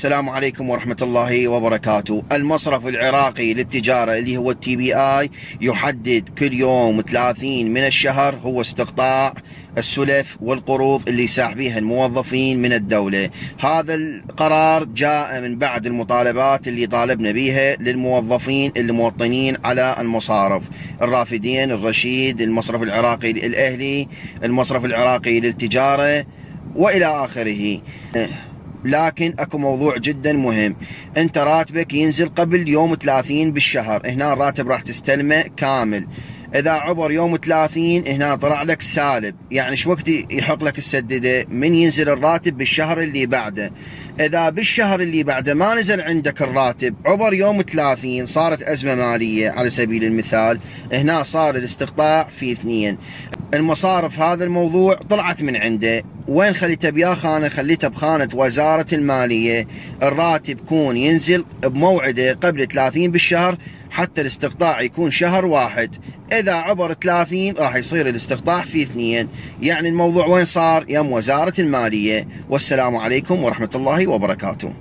السلام عليكم ورحمة الله وبركاته. المصرف العراقي للتجارة اللي هو TBI يحدد كل يوم 30 من الشهر هو استقطاع السلف والقروض اللي ساحبيها الموظفين من الدولة. هذا القرار جاء من بعد المطالبات اللي طالبنا بيها للموظفين الموطنين على المصارف: الرافدين، الرشيد، المصرف العراقي الأهلي، المصرف العراقي للتجارة وإلى آخره. لكن اكو موضوع جدا مهم: انت راتبك ينزل قبل يوم 30 بالشهر، هنا الراتب راح تستلمه كامل. اذا عبر يوم 30 هنا طلع لك سالب، يعني شو وقت يحق لك تسدده؟ من ينزل الراتب بالشهر اللي بعده. اذا بالشهر اللي بعده ما نزل عندك الراتب عبر يوم 30، صارت ازمة مالية على سبيل المثال، هنا صار الاستقطاع في 2. المصارف هذا الموضوع طلعت من عنده، وين خليته بيا خانة؟ خليته بخانة وزارة المالية. الراتب يكون ينزل بموعده قبل 30 بالشهر، حتى الاستقطاع يكون شهر واحد. إذا عبر 30 راح يصير الاستقطاع في 2. يعني الموضوع وين صار؟ يم وزارة المالية. والسلام عليكم ورحمة الله وبركاته.